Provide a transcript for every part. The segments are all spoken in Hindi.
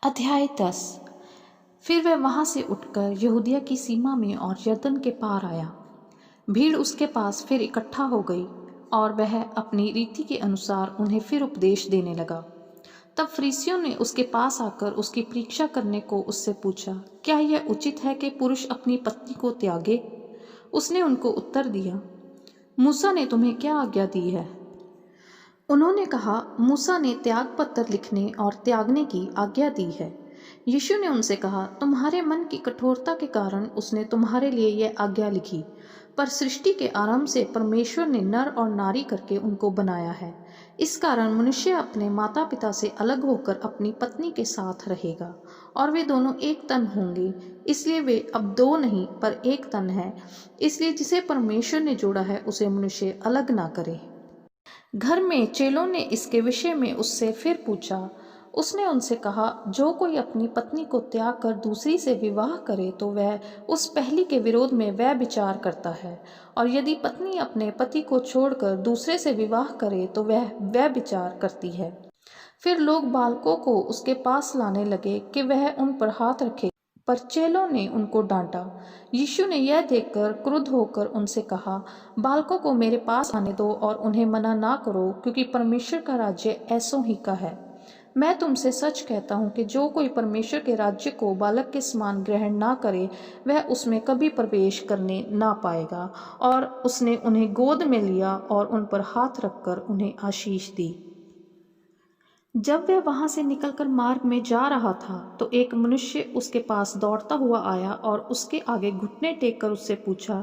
अध्याय 10। फिर वह वहां से उठकर यहूदिया की सीमा में और यरदन के पार आया। भीड़ उसके पास फिर इकट्ठा हो गई और वह अपनी रीति के अनुसार उन्हें फिर उपदेश देने लगा। तब फरीसियों ने उसके पास आकर उसकी परीक्षा करने को उससे पूछा, क्या यह उचित है कि पुरुष अपनी पत्नी को त्यागे? उसने उनको उत्तर दिया, मूसा ने तुम्हें क्या आज्ञा दी है? उन्होंने कहा, मूसा ने त्याग पत्र लिखने और त्यागने की आज्ञा दी है। यीशु ने उनसे कहा, तुम्हारे मन की कठोरता के कारण उसने तुम्हारे लिए यह आज्ञा लिखी, पर सृष्टि के आरंभ से परमेश्वर ने नर और नारी करके उनको बनाया है। इस कारण मनुष्य अपने माता पिता से अलग होकर अपनी पत्नी के साथ रहेगा और वे दोनों एक तन होंगे। इसलिए वे अब दो नहीं पर एक तन है। इसलिए जिसे परमेश्वर ने जोड़ा है उसे मनुष्य अलग ना करे। घर में चेलों ने इसके विषय में उससे फिर पूछा। उसने उनसे कहा, जो कोई अपनी पत्नी को त्याग कर दूसरी से विवाह करे तो वह उस पहली के विरोध में व्यभिचार करता है, और यदि पत्नी अपने पति को छोड़कर दूसरे से विवाह करे तो वह व्यभिचार करती है। फिर लोग बालकों को उसके पास लाने लगे कि वह उन पर हाथ रखे, पर चेलों ने उनको डांटा। यीशु ने यह देखकर क्रुद्ध होकर उनसे कहा, बालकों को मेरे पास आने दो और उन्हें मना ना करो, क्योंकि परमेश्वर का राज्य ऐसों ही का है। मैं तुमसे सच कहता हूँ कि जो कोई परमेश्वर के राज्य को बालक के समान ग्रहण ना करे वह उसमें कभी प्रवेश करने ना पाएगा। और उसने उन्हें गोद में लिया और उन पर हाथ रखकर उन्हें आशीष दी। जब वह वहां से निकलकर मार्ग में जा रहा था तो एक मनुष्य उसके पास दौड़ता हुआ आया और उसके आगे घुटने टेक कर उससे पूछा,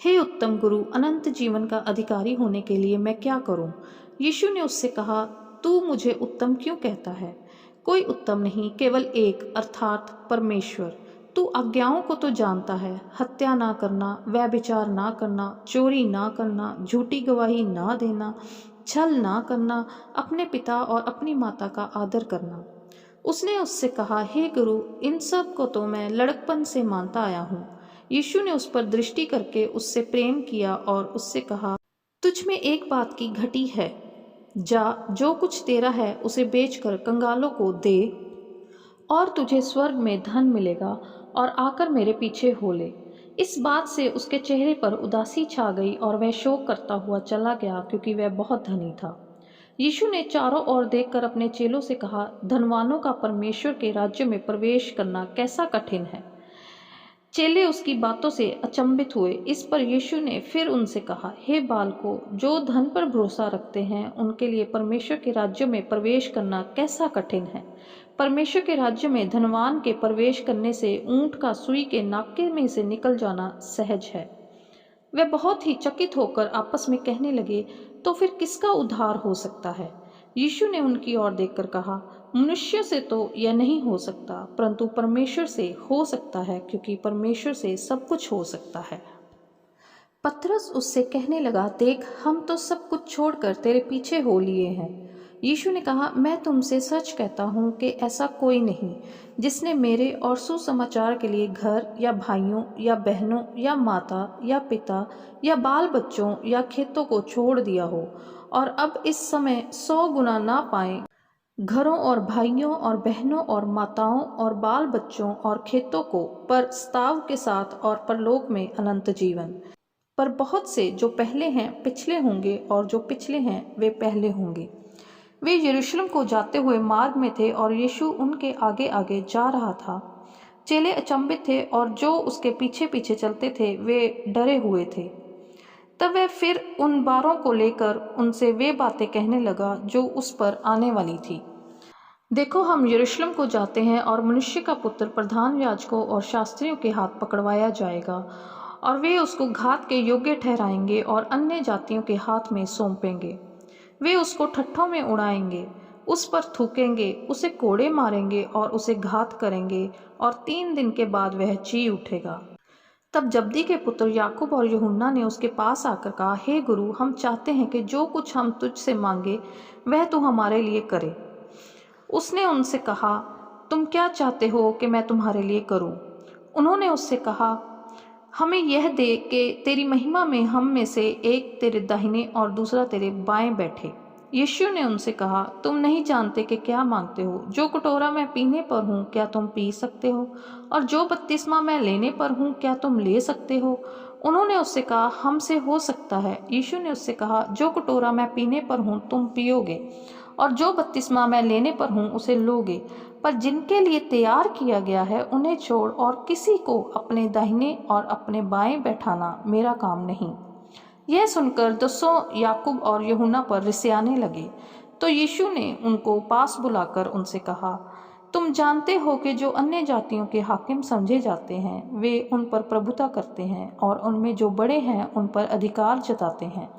हे उत्तम गुरु, अनंत जीवन का अधिकारी होने के लिए मैं क्या करूं? यीशु ने उससे कहा, तू मुझे उत्तम क्यों कहता है? कोई उत्तम नहीं, केवल एक, अर्थात परमेश्वर। तू आज्ञाओं को तो जानता है, हत्या ना करना, व्यभिचार ना करना, चोरी ना करना, झूठी गवाही ना देना, छल ना करना, अपने पिता और अपनी माता का आदर करना। उसने उससे कहा, हे गुरु, इन सब को तो मैं लड़कपन से मानता आया हूँ। यीशु ने उस पर दृष्टि करके उससे प्रेम किया और उससे कहा, तुझ में एक बात की घटी है। जा, जो कुछ तेरा है उसे बेचकर कंगालों को दे और तुझे स्वर्ग में धन मिलेगा, और आकर मेरे पीछे हो ले। इस बात से उसके चेहरे पर उदासी छा गई और वह शोक करता हुआ चला गया, क्योंकि वह बहुत धनी था। यीशु ने चारों ओर देखकर अपने चेलों से कहा, धनवानों का परमेश्वर के राज्य में प्रवेश करना कैसा कठिन है। चेले उसकी बातों से अचंभित हुए। इस पर यीशु ने फिर उनसे कहा, हे बालकों, जो धन पर भरोसा रखते हैं उनके लिए परमेश्वर के राज्य में प्रवेश करना कैसा कठिन है। परमेश्वर के राज्य में धनवान के प्रवेश करने से ऊंट का सुई के नाके में से निकल जाना सहज है। वे बहुत ही चकित होकर आपस में कहने लगे, तो फिर किसका उद्धार हो सकता है? यीशु ने उनकी ओर देखकर कहा, मनुष्य से तो यह नहीं हो सकता, परंतु परमेश्वर से हो सकता है, क्योंकि परमेश्वर से सब कुछ हो सकता है। पतरस उससे कहने लगा, देख, हम तो सब कुछ छोड़कर तेरे पीछे हो लिए हैं। यीशु ने कहा, मैं तुमसे सच कहता हूँ कि ऐसा कोई नहीं जिसने मेरे और सुसमाचार के लिए घर या भाइयों या बहनों या माता या पिता या बाल बच्चों या खेतों को छोड़ दिया हो और अब इस समय 100 गुना ना पाए, घरों और भाइयों और बहनों और माताओं और बाल बच्चों और खेतों को, पर स्ताव के साथ और परलोक में अनंत जीवन। पर बहुत से जो पहले हैं पिछले होंगे और जो पिछले हैं वे पहले होंगे। वे यरूशलेम को जाते हुए मार्ग में थे और यीशु उनके आगे आगे जा रहा था। चेले अचंभित थे और जो उसके पीछे पीछे चलते थे वे डरे हुए थे। तब वह फिर उन 12 को लेकर उनसे वे बातें कहने लगा जो उस पर आने वाली थी। देखो, हम यरूशलेम को जाते हैं और मनुष्य का पुत्र प्रधान याजकों और शास्त्रियों के हाथ पकड़वाया जाएगा, और वे उसको घात के योग्य ठहराएंगे और अन्य जातियों के हाथ में सौंपेंगे। वे उसको ठट्ठों में उड़ाएंगे, उस पर थूकेंगे, उसे कोड़े मारेंगे और उसे घात करेंगे, और 3 दिन के बाद वह जी उठेगा। तब जब्दी के पुत्र याकूब और यूहन्ना ने उसके पास आकर कहा, हे गुरु, हम चाहते हैं कि जो कुछ हम तुझसे मांगे वह तू हमारे लिए करे। उसने उनसे कहा, तुम क्या चाहते हो कि मैं तुम्हारे लिए करूं? उन्होंने उससे कहा, हमें यह दे कि तेरी महिमा में हम में से एक तेरे दाहिने और दूसरा तेरे बाएं बैठे। यीशु ने उनसे कहा, तुम नहीं जानते कि क्या मांगते हो। जो कटोरा मैं पीने पर हूँ क्या तुम पी सकते हो, और जो बपतिस्मा मैं लेने पर हूँ क्या तुम ले सकते हो। उन्होंने उससे कहा, हमसे हो सकता है। यीशु ने उससे कहा, जो कटोरा मैं पीने पर हूँ तुम पियोगे, और जो बपतिस्मा मैं लेने पर हूँ उसे लोगे, पर जिनके लिए तैयार किया गया है उन्हें छोड़ और किसी को अपने दाहिने और अपने बाएं बैठाना मेरा काम नहीं। यह सुनकर दसों याकूब और यूहन्ना पर रिसियाने लगे। तो यीशु ने उनको पास बुलाकर उनसे कहा, तुम जानते हो कि जो अन्य जातियों के हाकिम समझे जाते हैं वे उन पर प्रभुता करते हैं, और उनमें जो बड़े हैं उन पर अधिकार जताते हैं।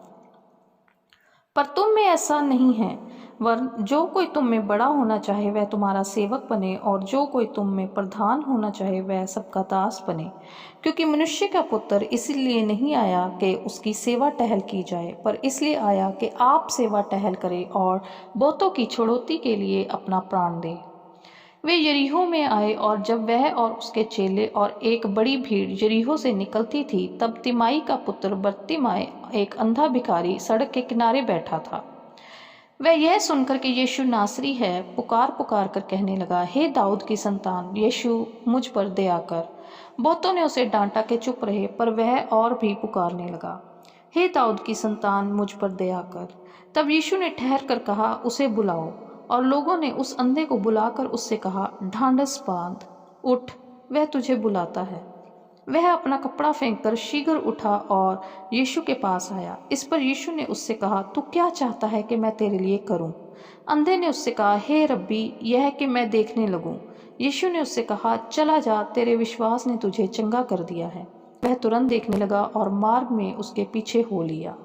पर तुम में ऐसा नहीं है, वरन जो कोई तुम में बड़ा होना चाहे वह तुम्हारा सेवक बने, और जो कोई तुम में प्रधान होना चाहे वह सबका दास बने। क्योंकि मनुष्य का पुत्र इसलिए नहीं आया कि उसकी सेवा टहल की जाए, पर इसलिए आया कि आप सेवा टहल करें और बहुतों की छुड़ौती के लिए अपना प्राण दे। वे यरीहो में आए, और जब वह और उसके चेले और एक बड़ी भीड़ यरीहो से निकलती थी, तब तिमाई का पुत्र बरतिमाई, एक अंधा भिखारी, सड़क के किनारे बैठा था। वह यह सुनकर कि यीशु नासरी है, पुकार पुकार कर कहने लगा, हे दाऊद की संतान, यीशु मुझ पर दया कर। बहुतों ने उसे डांटा कि चुप रहे, पर वह और भी पुकारने लगा, हे दाऊद की संतान, मुझ पर दया कर। तब यीशु ने ठहर कर कहा, उसे बुलाओ। और लोगों ने उस अंधे को बुलाकर उससे कहा, ढांढस बांध, उठ, वह तुझे बुलाता है। वह अपना कपड़ा फेंककर शीघ्र उठा और यीशु के पास आया। इस पर यीशु ने उससे कहा, तू क्या चाहता है कि मैं तेरे लिए करूं? अंधे ने उससे कहा, हे रब्बी, यह कि मैं देखने लगूं। यीशु ने उससे कहा, चला जा, तेरे विश्वास ने तुझे चंगा कर दिया है। वह तुरंत देखने लगा और मार्ग में उसके पीछे हो लिया।